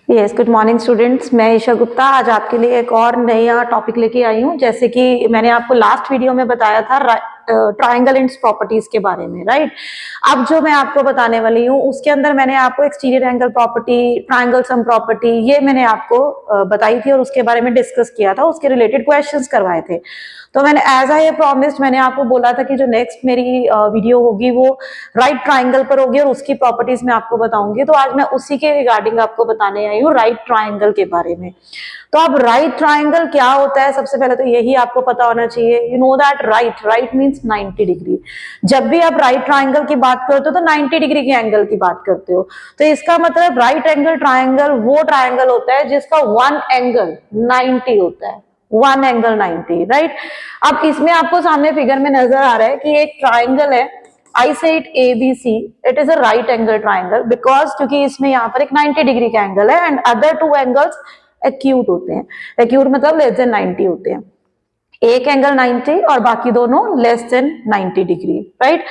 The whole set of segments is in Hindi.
Yes, good morning students. मैं ईशा गुप्ता आज आपके लिए एक और नया टॉपिक लेके आई हूँ। जैसे कि मैंने आपको लास्ट वीडियो में बताया था ट्राइंगल एंड प्रॉपर्टीज के बारे में, राइट। अब जो मैं आपको बताने वाली हूँ उसके अंदर मैंने आपको exterior angle property, triangle sum property, ये मैंने आपको बताई थी और उसके बारे में डिस्कस किया था, उसके रिलेटेड क्वेश्चंस करवाए थे। तो मैंने एज आई प्रॉमिस्ड मैंने आपको बोला था कि जो नेक्स्ट मेरी वीडियो होगी वो राइट ट्राइंगल पर होगी और उसकी प्रॉपर्टीज मैं आपको बताऊंगी। तो आज मैं उसी के रिगार्डिंग आपको बताने आई हूँ, राइट ट्राइंगल के बारे में। तो अब राइट ट्राइंगल क्या होता है, सबसे पहले तो यही आपको पता होना चाहिए। You know that right means 90 degree. जब भी आप राइट ट्राइंगल की बात करते हो तो 90 डिग्री के एंगल की बात करते हो। तो इसका मतलब राइट एंगल ट्राइंगल वो ट्राइंगल होता है जिसका वन एंगल 90 होता है, वन एंगल 90, राइट। अब इसमें आपको सामने फिगर में नजर आ रहा है कि एक ट्राइंगल है, I say it ABC, it is a right angle triangle because क्योंकि इसमें यहाँ पर एक 90 डिग्री का एंगल है and other two angles acute होते हैं। एक्यूट मतलब लेस देन 90 होते हैं। एक एंगल 90 और बाकी दोनों लेस देन 90 डिग्री, राइट।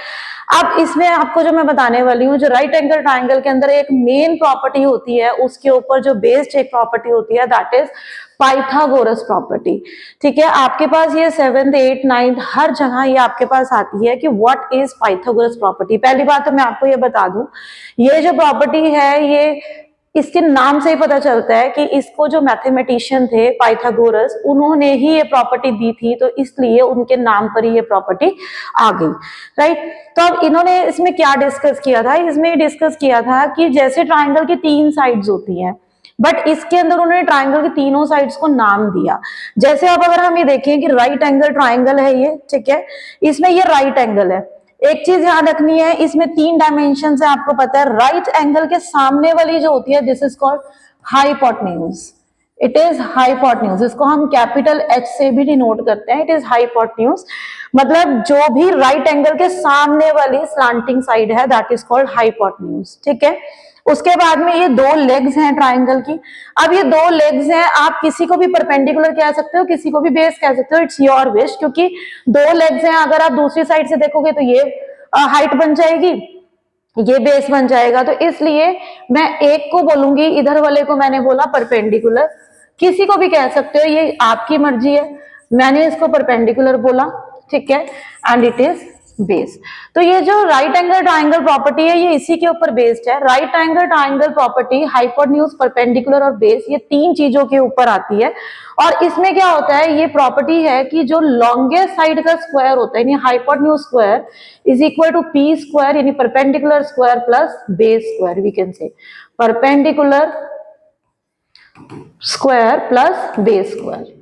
अब इसमें आपको जो मैं बताने वाली हूँ, जो राइट एंगल ट्राइंगल के अंदर एक मेन प्रॉपर्टी होती है, उसके ऊपर जो बेस्ड एक प्रॉपर्टी होती है, दैट इज पाइथागोरस प्रॉपर्टी। ठीक है, आपके पास ये 7th 8th 9th हर जगह ये आपके पास आती है कि व्हाट इज पाइथागोरस प्रॉपर्टी। पहली बात तो मैं आपको ये बता दूं, ये जो प्रॉपर्टी है ये इसके नाम से ही पता चलता है कि इसको जो मैथमेटिशियन थे पाइथागोरस, उन्होंने ही ये प्रॉपर्टी दी थी, तो इसलिए उनके नाम पर ही ये प्रॉपर्टी आ गई, राइट। तो अब इन्होंने इसमें क्या डिस्कस किया था, इसमें डिस्कस किया था कि जैसे ट्राइंगल की 3 साइड्स होती हैं, बट इसके अंदर उन्होंने ट्राइंगल की तीनों साइड्स को नाम दिया। जैसे अब अगर हम ये देखें कि राइट एंगल ट्राइंगल है ये, ठीक है, इसमें ये राइट एंगल है। एक चीज ध्यान रखनी है, इसमें 3 डायमेंशन है, आपको पता है। राइट एंगल के सामने वाली जो होती है, this is called hypotenuse. It is hypotenuse, इसको हम कैपिटल H से भी डिनोट करते हैं। इट इज हाइपोटेन्यूज, मतलब जो भी राइट एंगल के सामने वाली स्लांटिंग साइड है, दैट इज कॉल्ड हाइपोटेन्यूज, ठीक है। उसके बाद में ये 2 लेग्स हैं ट्राइंगल की। अब ये 2 लेग्स हैं, आप किसी को भी परपेंडिकुलर कह सकते हो, किसी को भी बेस कह सकते हो, इट्स योर विश। क्योंकि 2 लेग्स हैं, अगर आप दूसरी साइड से देखोगे तो ये हाइट बन जाएगी, ये बेस बन जाएगा। तो इसलिए मैं एक को बोलूंगी, इधर वाले को मैंने बोला परपेंडिकुलर, किसी को भी कह सकते हो, ये आपकी मर्जी है। मैंने इसको परपेंडिकुलर बोला, ठीक है, एंड इट इज बेस। तो ये जो राइट एंगल ट्राइंगल प्रॉपर्टी है ये इसी के ऊपर बेस्ड है। Right angle triangle property, hypotenuse, perpendicular और बेस, ये 3 चीजों के ऊपर आती है। और इसमें क्या होता है, ये प्रॉपर्टी है कि जो लॉन्गेस्ट साइड का स्क्वायर होता है, यानी hypotenuse square is equal to P square, यानी perpendicular square plus base square. We can say perpendicular square plus base square,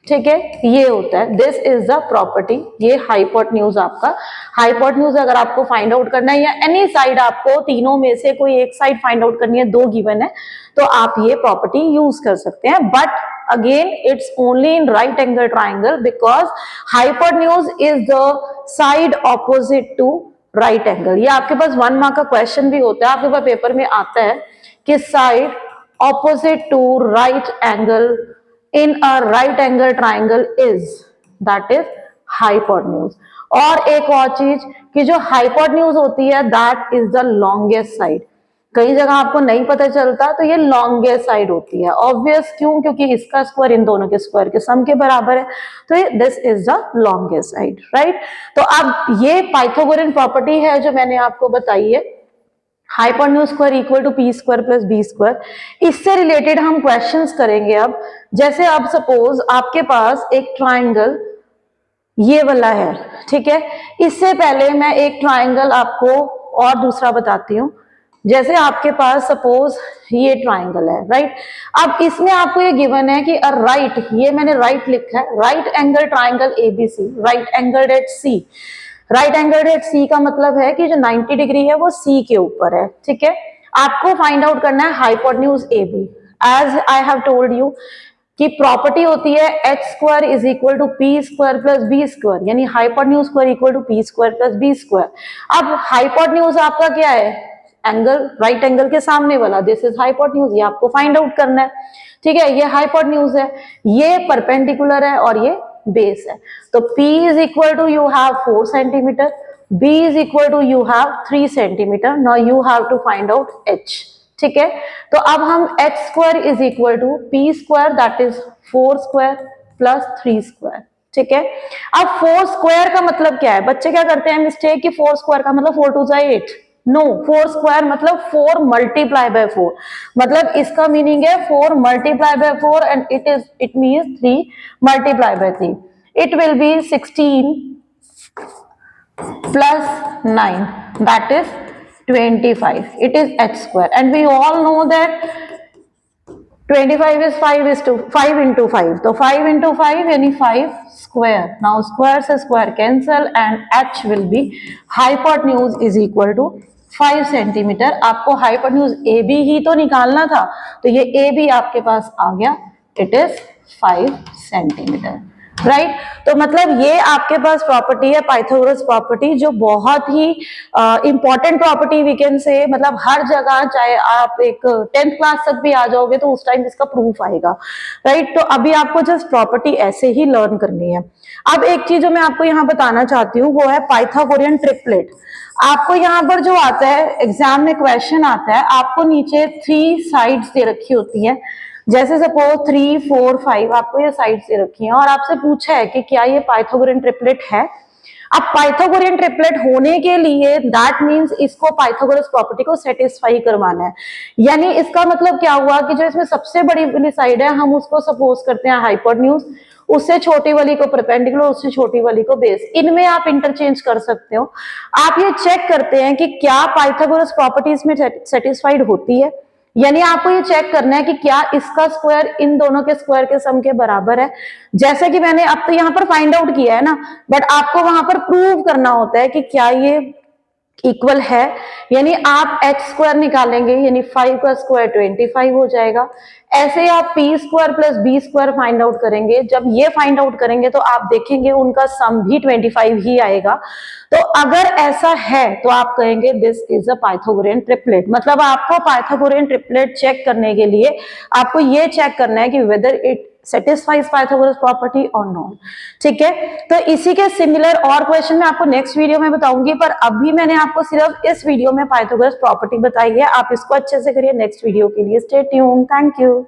ठीक है, ये होता है। This is the property. ये हाइपोटेन्यूज आपका, हाइपोटेन्यूज अगर आपको फाइंड आउट करना है या एनी साइड, आपको तीनों में से कोई एक साइड फाइंड आउट करनी है, 2 गिवन है, तो आप ये प्रॉपर्टी यूज कर सकते हैं। But again it's only in right angle triangle because hypotenuse is the side opposite to right angle. ये आपके पास 1 मार्क का क्वेश्चन भी होता है, आपके पास पेपर में आता है कि side opposite to right angle in a right angle triangle is, that is hypotenuse। और एक और चीज कि जो hypotenuse होती है that is the longest side। कई जगह आपको नहीं पता चलता, तो ये longest side होती है। ऑब्वियस क्यों, क्योंकि इसका स्क्वायर इन दोनों के स्क्वायर के सम के बराबर है, तो ये this is the longest side, right. तो अब ये पाइथागोरियन प्रॉपर्टी है जो मैंने आपको बताई है, hypotenuse square equal to P square plus B square. इससे रिलेटेड हम क्वेश्चंस करेंगे। अब जैसे अब सपोज आपके पास एक ट्राइंगल ये वाला है, ठीक है। इससे पहले मैं एक ट्राइंगल आपको और दूसरा बताती हूँ। जैसे आपके पास सपोज ये ट्राइंगल है, राइट। अब इसमें आपको ये गिवन है कि राइट, ये मैंने राइट लिखा है, right angle triangle ABC, right angle at C. Right angle at C का मतलब है कि जो 90 डिग्री है वो सी के ऊपर है, ठीक है। आपको फाइंड आउट करना है hypotenuse A B. As I have told you कि प्रॉपर्टी होती है H square is equal to P square plus B square, यानी hypotenuse square equal to P square plus B square. अब हाइपोटेन्यूज आपका क्या है, एंगल, राइट एंगल के सामने वाला, दिस इज हाइपोटेन्यूज, ये आपको फाइंड आउट करना है, ठीक है। ये हाइपोटेन्यूज है, ये परपेंडिकुलर है और ये बेस है। तो P is equal to you have 4 centimeter, B is equal to you have 3 centimeter. Now you have to find out H, ठीक है। तो अब हम h square is equal to p square that is 4 square plus 3 square, ठीक है। अब 4 स्क्वायर का मतलब क्या है, बच्चे क्या करते हैं मिस्टेक कि 4 स्क्वायर का मतलब 4 टू 8, नो 4 स्क्वायर मतलब 4 मल्टीप्लाई बाय 4, मतलब इसका मीनिंग है 4 multiply by 4 and it means 3 multiply by 3, it will be 16 plus 9 that is 25, it is h square and we all know that 25 is 5 into 5, तो 5 into 5 यानी 5 square, now square से square cancel and h will be hypotenuse is equal to 5 centimetre. आपको हाइपोटेन्यूज ए बी ही तो निकालना था, तो ये ए बी आपके पास आ गया, इट इज 5 सेंटीमीटर, राइट। तो मतलब ये आपके पास प्रॉपर्टी है पाइथागोरस प्रॉपर्टी, जो बहुत ही important property we can say, मतलब हर जगह चाहे आप एक 10th क्लास तक भी आ जाओगे तो उस टाइम इसका प्रूफ आएगा, राइट। तो अभी आपको जस्ट प्रॉपर्टी ऐसे ही लर्न करनी है। अब एक चीज जो मैं आपको यहाँ बताना चाहती हूँ वो है पाइथागोरियन ट्रिपलेट। आपको यहाँ पर जो आता है एग्जाम में क्वेश्चन आता है, आपको नीचे 3 साइड्स दे रखी होती है, जैसे सपोज 3, 4, 5 आपको ये साइड्स दे रखी हैं और आपसे पूछा है कि क्या ये पाइथागोरियन ट्रिपलेट है। अब पाइथागोरियन ट्रिपलेट होने के लिए दैट मींस इसको पाइथागोरस प्रॉपर्टी को सेटिस्फाई करवाना है, यानी इसका मतलब क्या हुआ कि जो इसमें सबसे बड़ी वाली साइड है हम उसको सपोज करते हैं हाइपोटेन्यूज, उससे छोटी वाली को परपेंडिकुलर, उससे छोटी वाली को बेस, इनमें आप इंटरचेंज कर सकते हो। आप ये चेक करते हैं कि क्या पाइथागोरस प्रॉपर्टी इसमें सेटिस्फाइड होती है, यानी आपको ये चेक करना है कि क्या इसका स्क्वायर इन दोनों के स्क्वायर के सम के बराबर है। जैसे कि मैंने अब तो यहाँ पर फाइंड आउट किया है ना, बट आपको वहां पर प्रूव करना होता है कि क्या ये इक्वल है, यानी आप h स्क्वायर निकालेंगे यानी 5 का स्क्वायर 25 हो जाएगा। ऐसे आप p square plus b square find out करेंगे, जब ये फाइंड आउट करेंगे तो आप देखेंगे उनका सम भी 25 ही आएगा। तो अगर ऐसा है तो आप कहेंगे this is a Pythagorean triplet. मतलब आपको पाइथागोरियन ट्रिपलेट चेक करने के लिए आपको ये चेक करना है कि whether it satisfies Pythagoras property और नॉट, ठीक है। तो इसी के सिमिलर और क्वेश्चन मैं आपको नेक्स्ट वीडियो में बताऊंगी, पर अभी मैंने आपको सिर्फ इस वीडियो में पाइथागोरस प्रॉपर्टी बताई है, आप इसको अच्छे से करिए। नेक्स्ट वीडियो के लिए स्टे ट्यून्ड, थैंक यू।